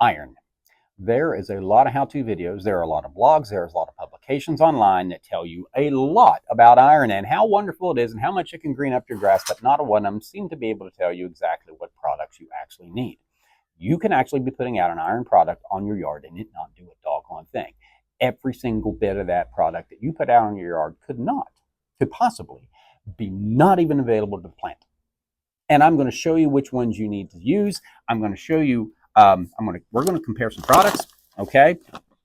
iron. There is a lot of how-to videos, there are a lot of blogs, there's a lot of publications online that tell you a lot about iron and how wonderful it is and how much it can green up your grass, but not one of them seem to be able to tell you exactly what products you actually need. You can actually be putting out an iron product on your yard and it not do a doggone thing. Every single bit of that product that you put out on your yard could possibly be not even available to the plant. And I'm going to show you which ones you need to use. I'm going to show you we're going to compare some products, okay?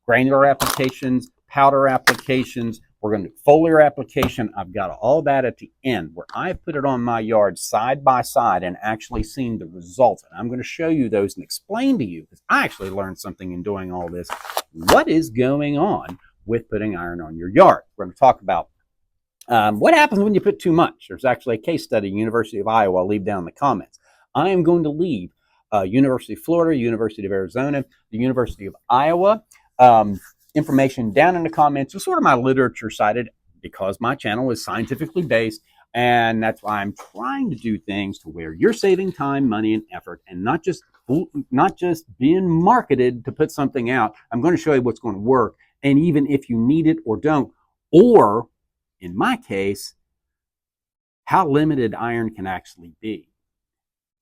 Granular applications, powder applications. We're going to do foliar application. I've got all that at the end where I put it on my yard side by side and actually seen the results. And I'm going to show you those and explain to you, because I actually learned something in doing all this, what is going on with putting iron on your yard. We're going to talk about what happens when you put too much. There's actually a case study, University of Iowa. I'll leave down in the comments. I am going to leave University of Florida, University of Arizona, the University of Iowa. Information down in the comments. It's sort of my literature cited because my channel is scientifically based, and that's why I'm trying to do things to where you're saving time, money, and effort, and not just being marketed to put something out. I'm going to show you what's going to work, and even if you need it or don't, or in my case, how limited iron can actually be.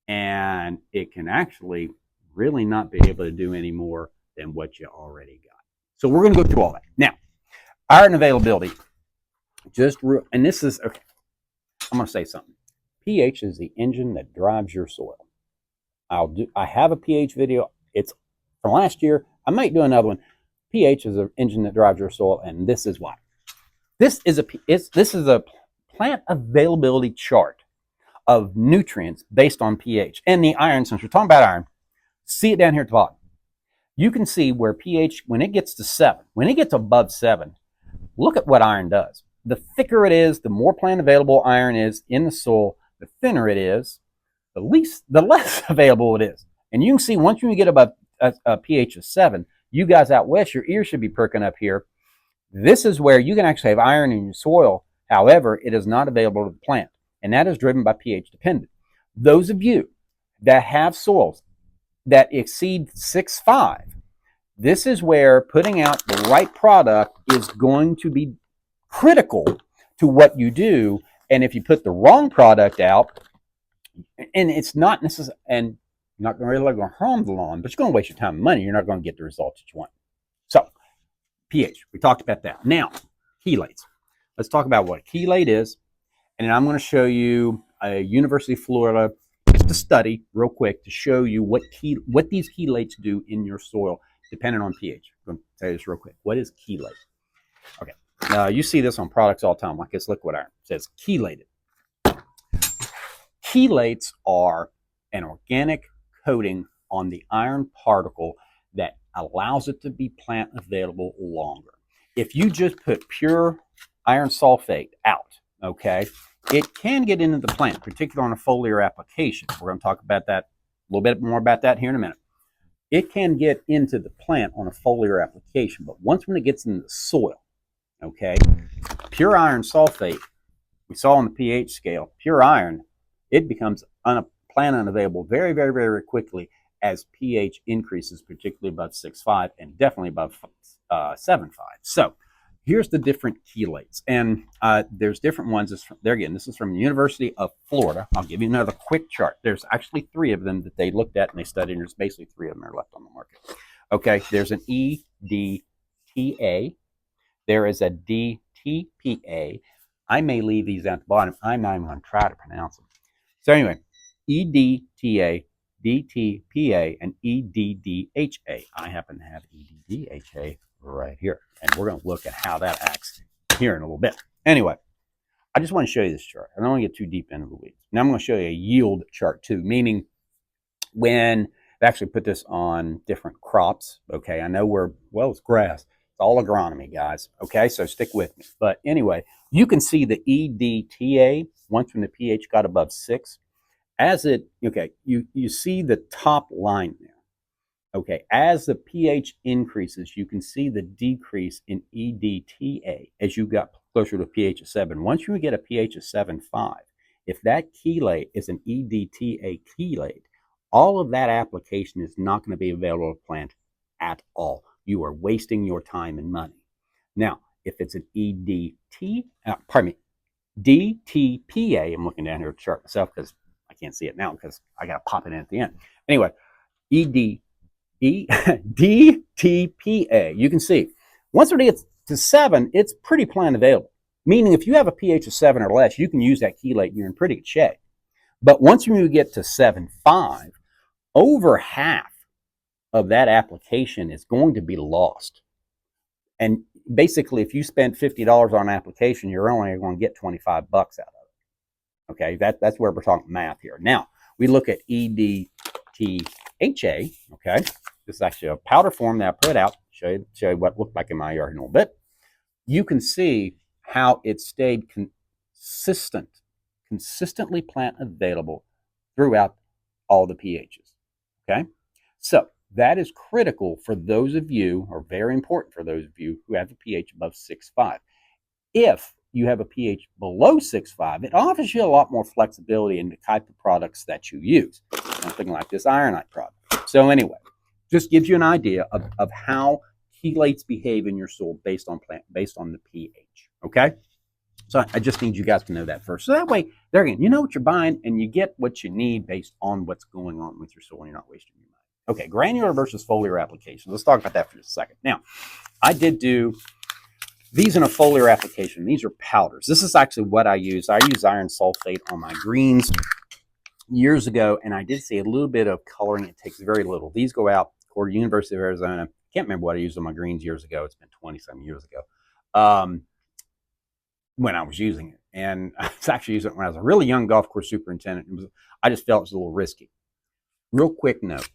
And it can actually really not be able to do any more than what you already got. So we're going to go through all that. Now, iron availability. And this is, okay, I'm going to say something. pH is the engine that drives your soil. I have a pH video. It's from last year. I might do another one. pH is the engine that drives your soil, and this is why. This is a plant availability chart of nutrients based on pH. And the iron, since we're talking about iron, see it down here at the bottom. You can see where pH, when it gets to 7, when it gets above 7, look at what iron does. The thicker it is, the more plant available iron is in the soil, the thinner it is, the less available it is. And you can see once you get above a pH of 7, you guys out west, your ears should be perking up here. This is where you can actually have iron in your soil. However, it is not available to the plant. And that is driven by pH dependent. Those of you that have soils that exceed 6.5, this is where putting out the right product is going to be critical to what you do. And if you put the wrong product out, and it's not necessarily, and you're not really going to harm the lawn, but you're going to waste your time and money. You're not going to get the results that you want. So, pH, we talked about that. Now, chelates. Let's talk about what a chelate is. And I'm going to show you a University of Florida, just a study real quick to show you what these chelates do in your soil depending on pH. I'm going to tell you this real quick. What is chelate? Okay. Now, you see this on products all the time, like this liquid iron. It says chelated. Chelates are an organic coating on the iron particle that allows it to be plant available longer. If you just put pure iron sulfate out, okay, it can get into the plant, particularly on a foliar application. We're going to talk about that, a little bit more about that here in a minute. It can get into the plant on a foliar application, but when it gets into the soil, okay, pure iron sulfate, we saw on the pH scale, pure iron, it becomes plant unavailable very, very, very quickly as pH increases, particularly above 6.5 and definitely above 7.5. So here's the different chelates, and there's different ones. This is from the University of Florida. I'll give you another quick chart. There's actually 3 of them that they looked at and they studied, and there's basically 3 of them are left on the market. Okay, there's an EDTA. There is a DTPA. I may leave these at the bottom. I'm not even going to try to pronounce them. So anyway, EDTA, DTPA, and EDDHA. I happen to have EDDHA right here, and we're going to look at how that acts here in a little bit. Anyway, I just want to show you this chart. I don't want to get too deep into the weeds. Now I'm going to show you a yield chart too, meaning when they actually put this on different crops. Okay, I know it's grass. It's all agronomy, guys. Okay, so stick with me. But anyway, you can see the EDTA once when the pH got above 6. You see the top line there. Okay, as the pH increases, you can see the decrease in EDTA as you got closer to a pH of 7. Once you get a pH of 7.5, if that chelate is an EDTA chelate, all of that application is not going to be available to plant at all. You are wasting your time and money. Now, if it's an DTPA, I'm looking down here to chart myself because I can't see it now because I got to pop it in at the end. Anyway, DTPA, you can see once it gets to 7, it's pretty plant available. Meaning if you have a pH of 7 or less, you can use that chelate and you're in pretty good shape. But once you get to 7.5, over half of that application is going to be lost. And basically, if you spend $50 on an application, you're only going to get 25 bucks out of it. Okay, that's where we're talking math here. Now, we look at EDTHA. Okay, this is actually a powder form that I put out. Show you what it looked like in my yard in a little bit. You can see how it stayed consistently plant available throughout all the pHs. Okay, so that is critical for those of you, or very important for those of you who have a pH above 6.5. If you have a pH below 6.5, it offers you a lot more flexibility in the type of products that you use. Something like this ironite product. So anyway, just gives you an idea of how chelates behave in your soil based on the pH. Okay? So I just need you guys to know that first. So that way, there again, you know what you're buying and you get what you need based on what's going on with your soil and you're not wasting your money. Okay, granular versus foliar application. Let's talk about that for just a second. Now, I did do these in a foliar application. These are powders. This is actually what I use. I use iron sulfate on my greens years ago, and I did see a little bit of coloring. It takes very little. These go out toward University of Arizona. Can't remember what I used on my greens years ago. It's been 20-some years ago when I was using it. And I was actually using it when I was a really young golf course superintendent. I just felt it was a little risky. Real quick note.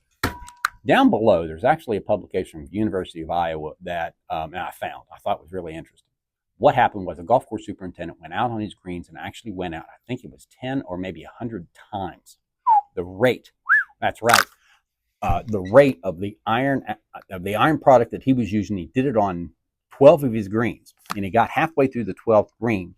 Down below, there's actually a publication from the University of Iowa that and I thought was really interesting. What happened was a golf course superintendent went out on his greens and actually went out, I think it was 10 or maybe 100 times the rate. That's right. The rate of the iron product that he was using. He did it on 12 of his greens, and he got halfway through the 12th green,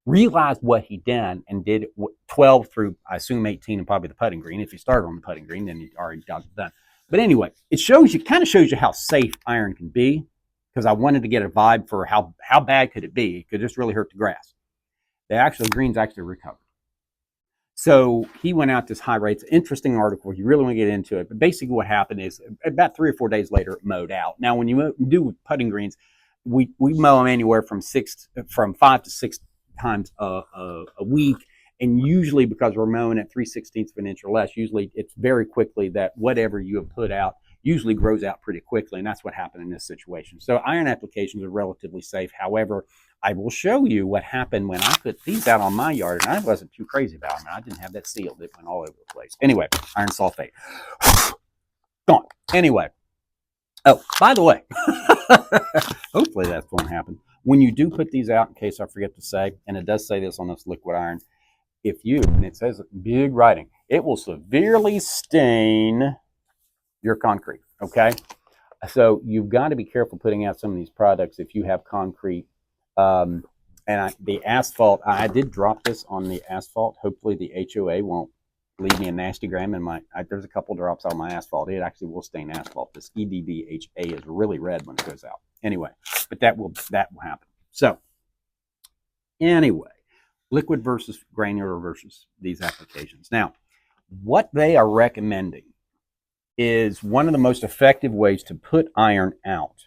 realized what he done, and did 12 through, I assume, 18 and probably the putting green. If he started on the putting green, then he already got it done. But anyway, it kind of shows you how safe iron can be, because I wanted to get a vibe for how bad could it be. It could just really hurt the grass. The greens actually recovered. So he went out this high rates. Interesting article. You really want to get into it. But basically what happened is about 3 or 4 days later, it mowed out. Now, when you do putting greens, we mow them anywhere from 5 to 6 times a week. And usually, because we're mowing at 3/16 of an inch or less, usually it's very quickly that whatever you have put out usually grows out pretty quickly. And that's what happened in this situation. So iron applications are relatively safe. However, I will show you what happened when I put these out on my yard, and I wasn't too crazy about them. I didn't have that sealed. It went all over the place. Anyway, iron sulfate. Gone. Anyway. Oh, by the way, hopefully that's going to happen. When you do put these out, in case I forget to say, and it does say this on this liquid iron, and it says big writing, it will severely stain your concrete, okay? So you've got to be careful putting out some of these products if you have concrete. The asphalt, I did drop this on the asphalt. Hopefully the HOA won't leave me a nasty gram in there's a couple drops on my asphalt. It actually will stain asphalt. This EDBHA is really red when it goes out. Anyway, but that will happen. So anyway, liquid versus granular versus these applications. Now, what they are recommending is one of the most effective ways to put iron out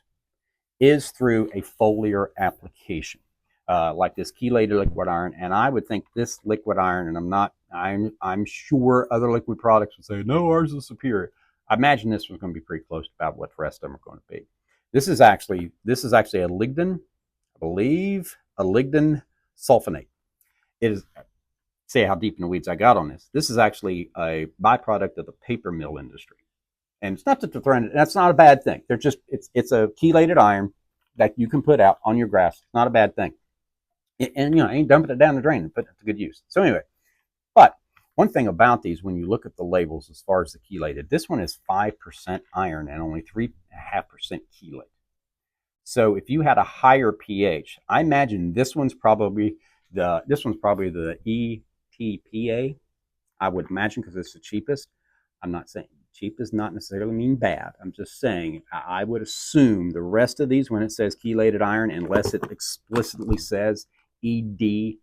is through a foliar application, like this chelated liquid iron. And I would think this liquid iron, and I'm sure other liquid products would say, no, ours is superior. I imagine this one's going to be pretty close to about what the rest of them are going to be. This is actually a lignin, I believe, a lignin sulfonate. It is, see how deep in the weeds I got on this. This is actually a byproduct of the paper mill industry. And it's not that they're throwing it, that's not a bad thing. It's a chelated iron that you can put out on your grass. It's not a bad thing. And ain't dumping it down the drain and putting it to good use. So anyway, but one thing about these, when you look at the labels as far as the chelated, this one is 5% iron and only 3.5% chelate. So if you had a higher pH, I imagine this one's probably the ETPA, I would imagine, because it's the cheapest. I'm not saying cheap does not necessarily mean bad. I'm just saying I would assume the rest of these, when it says chelated iron, unless it explicitly says EDTPA,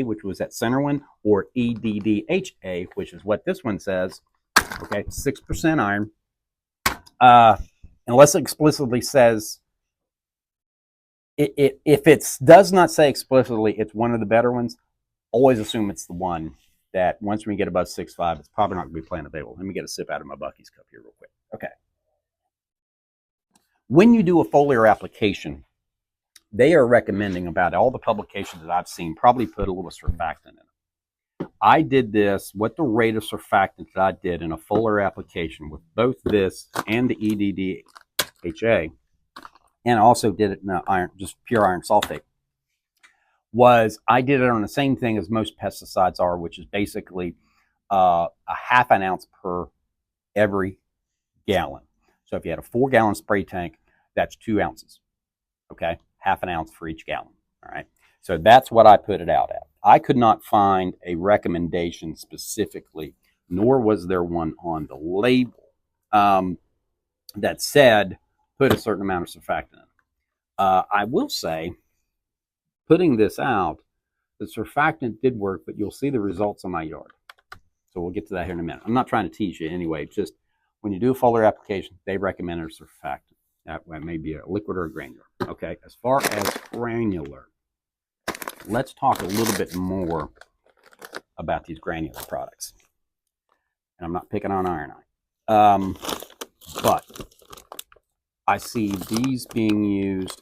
which was that center one, or EDDHA, which is what this one says. Okay, 6% iron. Unless it explicitly says, if it does not say explicitly it's one of the better ones, always assume it's the one that once we get above 6.5, it's probably not going to be plant available. Let me get a sip out of my Bucky's cup here real quick. Okay. When you do a foliar application, they are recommending, about all the publications that I've seen, probably put a little surfactant in it. I did this, what the rate of surfactant that I did in a foliar application with both this and the EDDHA, and I also did it in iron, just pure iron sulfate, was I did it on the same thing as most pesticides are, which is basically a half an ounce per every gallon. So if you had a 4-gallon spray tank, that's 2 ounces. Okay, half an ounce for each gallon. All right, so that's what I put it out at. I could not find a recommendation specifically, nor was there one on the label that said put a certain amount of surfactant in it. I will say, putting this out, the surfactant did work, but you'll see the results on my yard. So we'll get to that here in a minute. I'm not trying to tease you anyway. Just when you do a foliar application, they recommend a surfactant. That may be a liquid or a granular. Okay, as far as granular, let's talk a little bit more about these granular products. And I'm not picking on ironite. But I see these being used,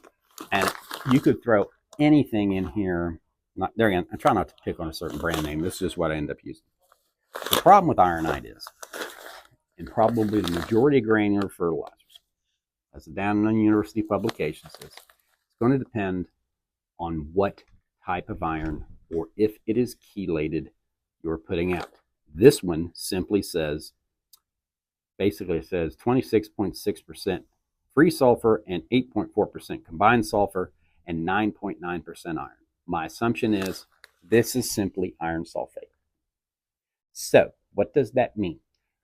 and you could throw anything in here. There again, I try not to pick on a certain brand name. This is just what I end up using. The problem with ironite is, and probably the majority of granular fertilizers, as a down on university publication says, it's going to depend on what type of iron, or if it is chelated, you're putting out. This one simply says, basically it says 26.6% free sulfur and 8.4% combined sulfur and 9.9% iron. My assumption is this is simply iron sulfate. So what does that mean?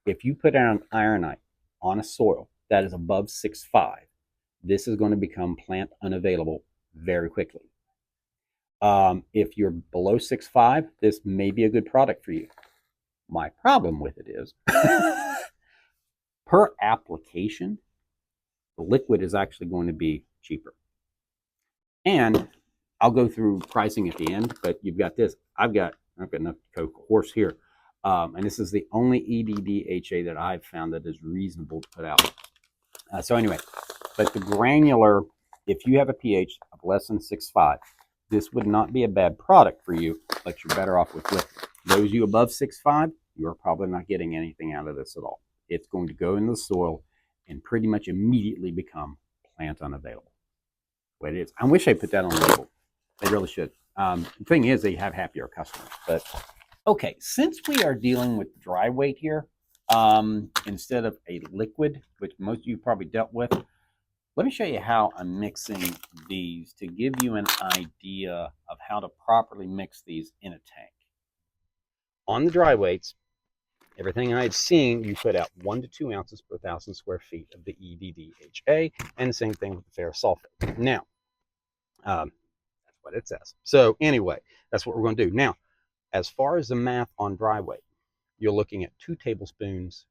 If you put down ironite on a soil that is above 6.5, this is going to become plant unavailable very quickly. If you're below 6.5, this may be a good product for you. My problem with it is, per application, the liquid is actually going to be cheaper. And I'll go through pricing at the end, but you've got this. I've got enough to course here. And this is the only EDDHA that I've found that is reasonable to put out. So anyway, but the granular, if you have a pH of less than 6.5, this would not be a bad product for you, but you're better off with liquid. Those you above 6.5, you're probably not getting anything out of this at all. It's going to go into the soil and pretty much immediately become plant unavailable. What it is. I wish they put that on the label. They really should. The thing is, they have happier customers. But okay, since we are dealing with dry weight here, instead of a liquid, which most of you probably dealt with, let me show you how I'm mixing these to give you an idea of how to properly mix these in a tank. On the dry weights, everything I had seen, you put out 1 to 2 ounces per 1,000 square feet of the EDDHA, and the same thing with the ferrous sulfate. Now, that's what it says. So anyway, that's what we're going to do. Now, as far as the math on dry weight, you're looking at 2 tablespoons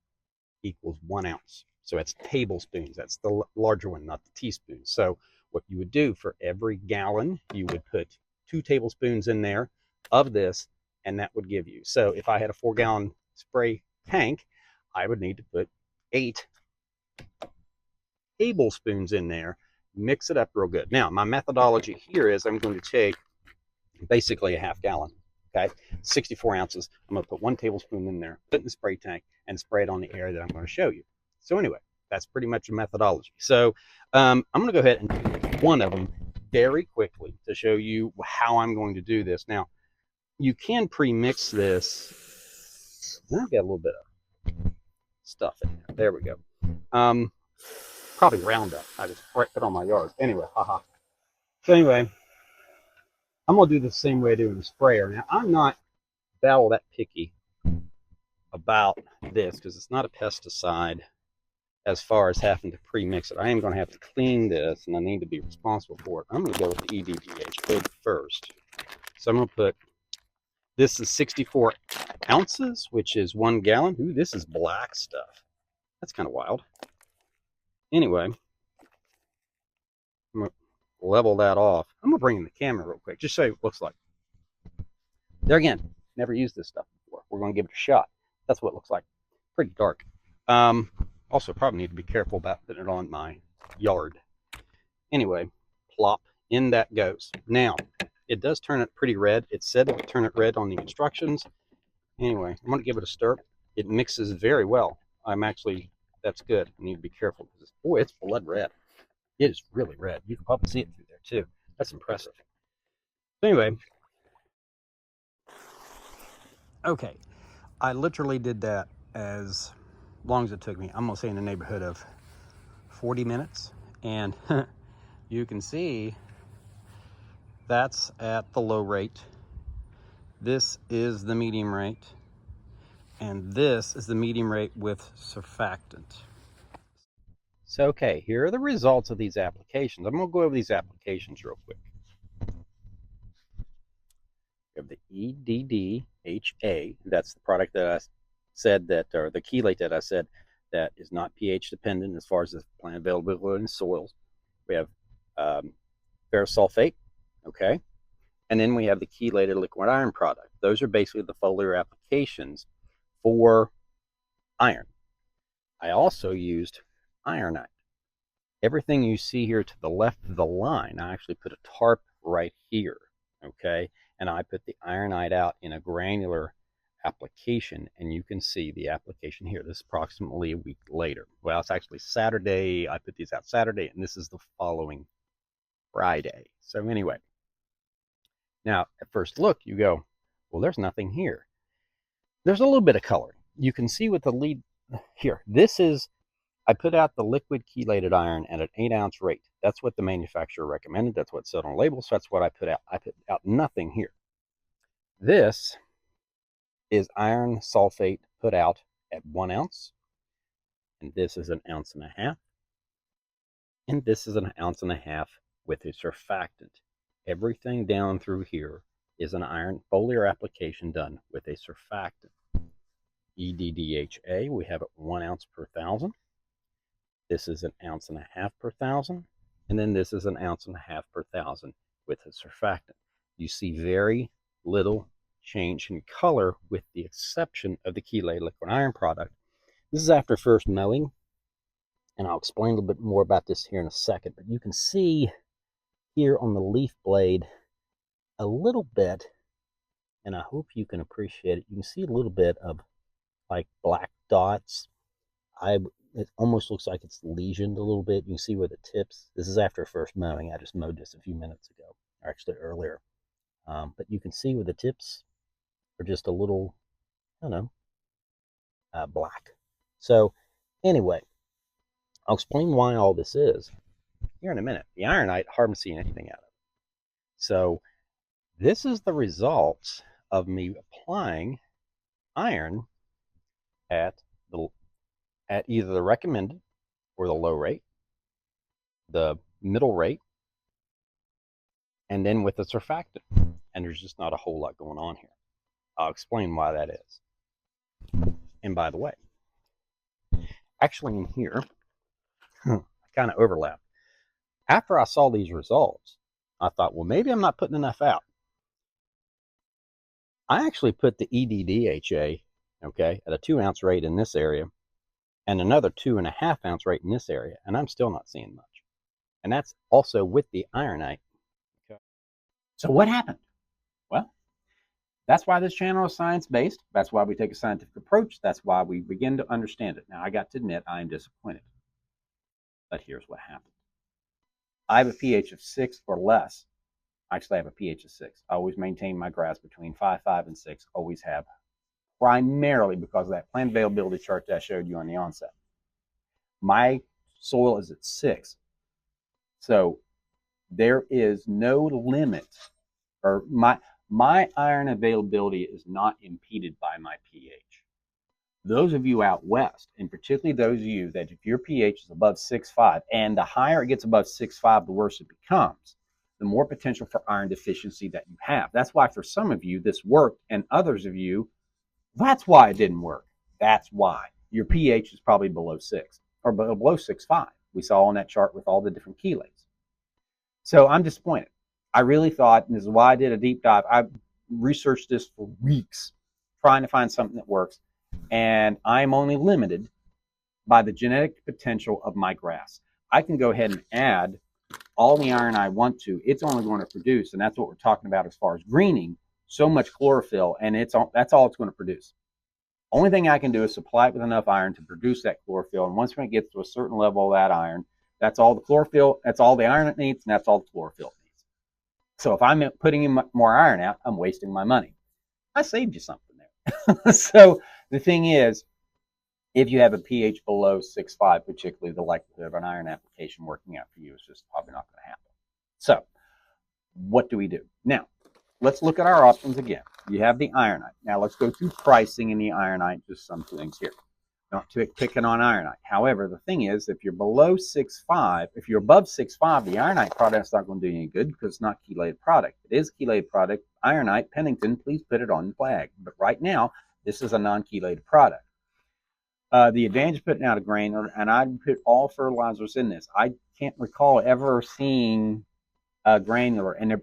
equals 1 ounce. So that's tablespoons. That's the larger one, not the teaspoons. So what you would do for every gallon, you would put 2 tablespoons in there of this, and that would give you. So if I had a 4-gallon spray tank, I would need to put 8 tablespoons in there, mix it up real good. Now, my methodology here is I'm going to take basically a half gallon, okay, 64 ounces. I'm going to put 1 tablespoon in there, put it in the spray tank, and spray it on the area that I'm going to show you. So anyway, that's pretty much a methodology. So I'm going to go ahead and do one of them very quickly to show you how I'm going to do this. Now, you can pre-mix this. I've got a little bit of stuff in there. There we go. Probably Roundup. I just put it on my yard. Anyway, haha. So anyway, I'm going to do the same way I do in the sprayer. Now, I'm not all that picky about this, because it's not a pesticide as far as having to pre-mix it. I am going to have to clean this, and I need to be responsible for it. I'm going to go with the EDDH code first. So I'm going to put, this is 64 ounces, which is 1 gallon. Ooh, this is black stuff. That's kind of wild. Anyway, I'm going to level that off. I'm going to bring in the camera real quick, just so you what it looks like. There again, never used this stuff before. We're going to give it a shot. That's what it looks like. Pretty dark. Also, probably need to be careful about putting it on my yard. Anyway, plop, in that goes. Now, it does turn it pretty red. It said it would turn it red on the instructions. Anyway, I'm going to give it a stir. It mixes very well. That's good. I need to be careful because, boy, it's blood red. It is really red. You can probably see it through there, too. That's impressive. Anyway, okay, I literally did that as long as it took me. I'm going to say in the neighborhood of 40 minutes. And you can see that's at the low rate. This is the medium rate. And this is the medium rate with surfactant. So, okay, here are the results of these applications. I'm going to go over these applications real quick. We have the EDDHA. That's the product that I said that, or the chelate that I said that is not pH dependent as far as the plant availability in soils. We have ferrous sulfate, okay? And then we have the chelated liquid iron product. Those are basically the foliar applications for iron. I also used ironite. Everything you see here to the left of the line, I actually put a tarp right here, okay? And I put the ironite out in a granular application, and you can see the application here. This is approximately a week later. Well, it's actually Saturday. I put these out Saturday, and this is the following Friday. So anyway, now at first look, you go, well, there's nothing here. There's a little bit of color. You can see with the lead here. This is, I put out the liquid chelated iron at an 8-ounce rate. That's what the manufacturer recommended. That's what said on label. So that's what I put out. I put out nothing here. This is iron sulfate put out at 1 ounce. And this is 1.5 ounces. And this is 1.5 ounces with a surfactant. Everything down through here is an iron foliar application done with a surfactant. EDDHA, we have it 1 ounce per 1,000. This is 1.5 ounces per 1,000. And then this is 1.5 ounces per 1,000 with a surfactant. You see very little change in color with the exception of the chelated liquid iron product. This is after first mowing, and I'll explain a little bit more about this here in a second, but you can see here on the leaf blade a little bit, and I hope you can appreciate it. You can see a little bit of like black dots. It almost looks like it's lesioned a little bit. You can see where the tips, this is after first mowing. I just mowed this a few minutes ago, or actually earlier. But you can see where the tips are just a little, I don't know, black. So anyway, I'll explain why all this is here in a minute. The ironite, hardly seeing anything out of it. So this is the results of me applying iron at either the recommended or the low rate, the middle rate, and then with the surfactant. And there's just not a whole lot going on here. I'll explain why that is. And by the way, actually in here, I kind of overlap. After I saw these results, I thought, well, maybe I'm not putting enough out. I actually put the EDDHA, okay, at a 2-ounce rate in this area and another 2.5 ounce rate in this area, and I'm still not seeing much. And that's also with the ironite. Okay. So what happened? Well, that's why this channel is science-based. That's why we take a scientific approach. That's why we begin to understand it. Now, I got to admit, I am disappointed. But here's what happened. I have a pH of 6 or less. Actually, I have a pH of 6. I always maintain my grass between 5, and 6. Always have. Primarily because of that plant availability chart that I showed you on the onset. My soil is at 6. So there is no limit, or my iron availability is not impeded by my pH. Those of you out west, and particularly those of you that if your pH is above 6.5, and the higher it gets above 6.5, the worse it becomes, the more potential for iron deficiency that you have. That's why for some of you this worked, and others of you, that's why it didn't work. That's why. Your pH is probably below 6 or below 6.5. We saw on that chart with all the different chelates. So I'm disappointed. I really thought, and this is why I did a deep dive, I researched this for weeks trying to find something that works, and I'm only limited by the genetic potential of my grass. I can go ahead and add all the iron I want to. It's only going to produce, and that's what we're talking about as far as greening, so much chlorophyll, and that's all it's going to produce. Only thing I can do is supply it with enough iron to produce that chlorophyll, and once it gets to a certain level of that iron, that's all the chlorophyll, that's all the iron it needs, and that's all the chlorophyll it needs. So if I'm putting in more iron out, I'm wasting my money. I saved you something there. So the thing is, if you have a pH below 6.5, particularly, the likelihood of an iron application working out for you is just probably not going to happen. So what do we do? Now, let's look at our options again. You have the ironite. Now let's go through pricing in the ironite, just some things here. Not picking on ironite. However, the thing is, if you're below 6.5, if you're above 6.5, the ironite product's not going to do you any good because it's not chelated product. It is chelated product. Ironite, Pennington, please put it on the flag. But right now, this is a non-chelated product. The advantage of putting out a granular, and I'd put all fertilizers in this. I can't recall ever seeing a granular, and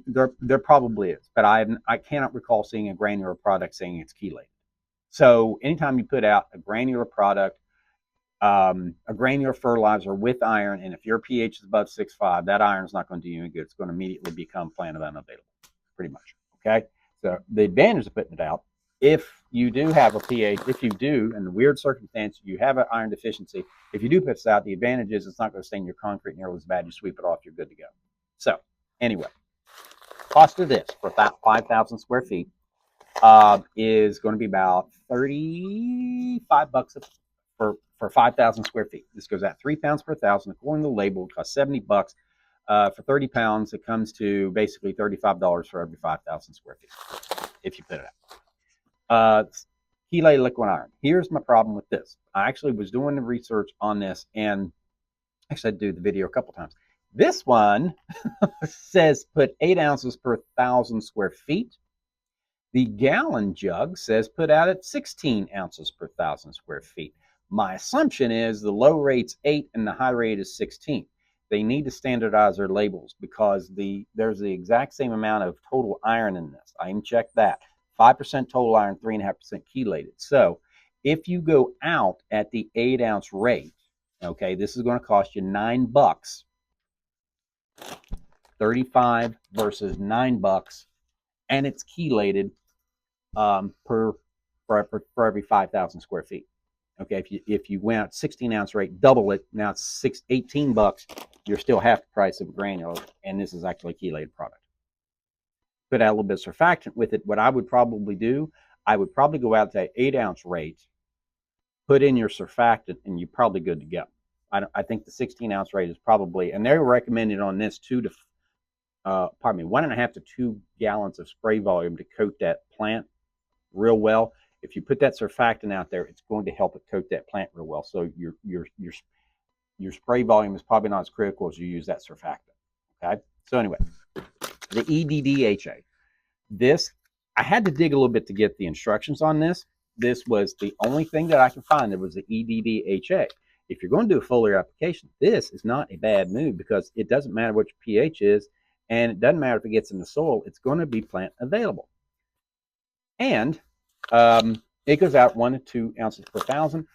there probably is, but I cannot recall seeing a granular product saying it's chelated. So anytime you put out a granular product, a granular fertilizer with iron, and if your pH is above 6.5, that iron is not going to do you any good. It's going to immediately become planted unavailable, pretty much. Okay, so the advantage of putting it out, if you do have a pH, if you do, in the weird circumstance, you have an iron deficiency, if you do put this out, the advantage is it's not going to stain your concrete nearly as bad. You sweep it off, you're good to go. So anyway, cost of this for 5,000 square feet is going to be about $35 for 5,000 square feet. This goes out 3 pounds per thousand. According to the label, it costs $70. For 30 pounds, it comes to basically $35 for every 5,000 square feet if you put it out. Chelated liquid iron. Here's my problem with this. I actually was doing the research on this, and actually I did the video a couple times. This one says put 8 ounces per 1,000 square feet. The gallon jug says put out at 16 ounces per 1,000 square feet. My assumption is the low rate's 8 and the high rate is 16. They need to standardize their labels because there's the exact same amount of total iron in this. I even checked that. 5% total iron, 3.5% chelated. So if you go out at the 8 ounce rate, okay, this is going to cost you $9. 35 versus $9, and it's chelated for every 5,000 square feet. Okay, if you went out 16 ounce rate, double it, now it's $18. You're still half the price of a granular, and this is actually a chelated product. Put out a little bit of surfactant with it. What I would probably do, I would probably go out to that 8 ounce rate, put in your surfactant, and you're probably good to go. I think the 16 ounce rate is probably, and they're recommended on this 1.5 to 2 gallons of spray volume to coat that plant real well. If you put that surfactant out there, it's going to help it coat that plant real well. So your spray volume is probably not as critical as you use that surfactant. Okay. So anyway, the EDDHA. This, I had to dig a little bit to get the instructions on this. This was the only thing that I could find that was the EDDHA. If you're going to do a foliar application, this is not a bad move because it doesn't matter what your pH is, and it doesn't matter if it gets in the soil, it's going to be plant available. And it goes out 1 to 2 ounces per 1,000.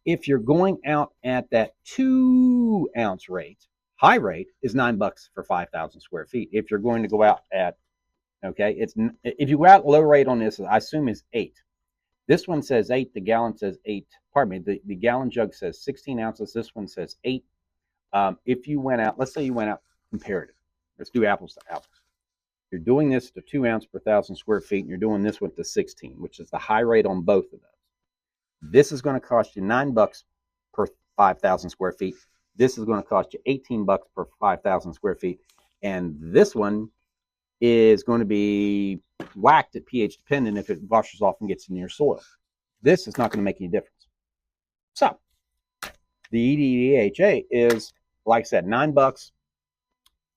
If you're going out at that 2 ounce rate, high rate is $9 for 5,000 square feet. If you're going to go out at, okay, if you go out low rate on this, I assume is 8. This one says 8. The gallon says 8. Pardon me. The gallon jug says 16 ounces. This one says 8. If you went out, let's say you went out comparative. Let's do apples to apples. You're doing this to 2 ounces per 1,000 square feet, and you're doing this one to 16, which is the high rate on both of those. This is going to cost you $9 per 5,000 square feet. This is going to cost you $18 per 5,000 square feet. And this one is going to be whacked at pH dependent if it washes off and gets in your soil. This is not going to make any difference. So the EDHA is, like I said, $9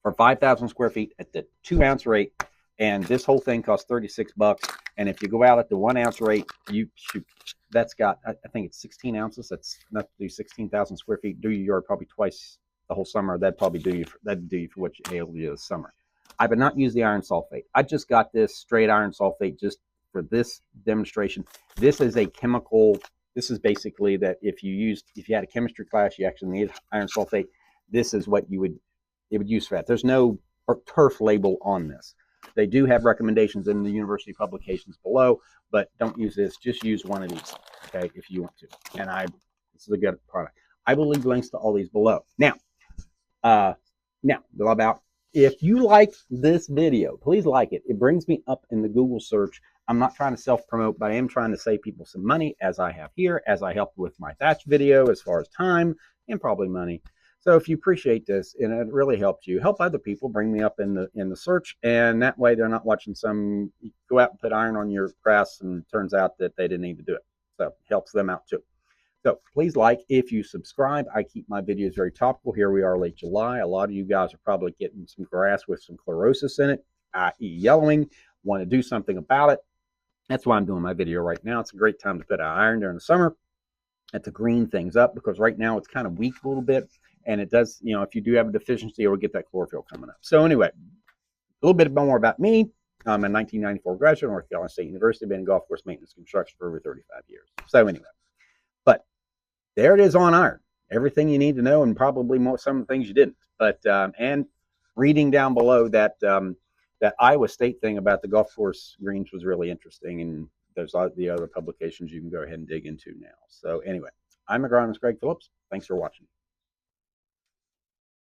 for 5,000 square feet at the 2-ounce rate, and this whole thing costs $36. And if you go out at the 1-ounce rate, that's got, I think it's 16 ounces. That's enough to do 16,000 square feet. Do your yard probably twice the whole summer. That'd probably do you for what you able to do this summer. I would not use the iron sulfate. I just got this straight iron sulfate just for this demonstration. This is a chemical. This is basically that if you had a chemistry class, you actually need iron sulfate. This is what it would use for that. There's no turf label on this. They do have recommendations in the university publications below, but don't use this. Just use one of these, okay, if you want to. And this is a good product. I will leave links to all these below. Now, about if you like this video, please like it. It brings me up in the Google search. I'm not trying to self-promote, but I am trying to save people some money, as I have here, as I helped with my thatch video, as far as time and probably money. So if you appreciate this, and it really helps you, help other people, bring me up in the search, and that way they're not watching some, go out and put iron on your grass, and it turns out that they didn't need to do it. So it helps them out too. So please like, if you subscribe. I keep my videos very topical. Here we are late July. A lot of you guys are probably getting some grass with some chlorosis in it, i.e. yellowing, want to do something about it. That's why I'm doing my video right now. It's a great time to put out iron during the summer and to green things up, because right now it's kind of weak a little bit. And it does, if you do have a deficiency, it will get that chlorophyll coming up. So anyway, a little bit more about me. I'm a 1994 graduate of North Carolina State University, been in golf course maintenance construction for over 35 years. So anyway, but there it is on iron. Everything you need to know, and probably some of the things you didn't. But and reading down below that that Iowa State thing about the golf course greens was really interesting, and there's the other publications you can go ahead and dig into now. So anyway, I'm agronomist Greg Phillips. Thanks for watching.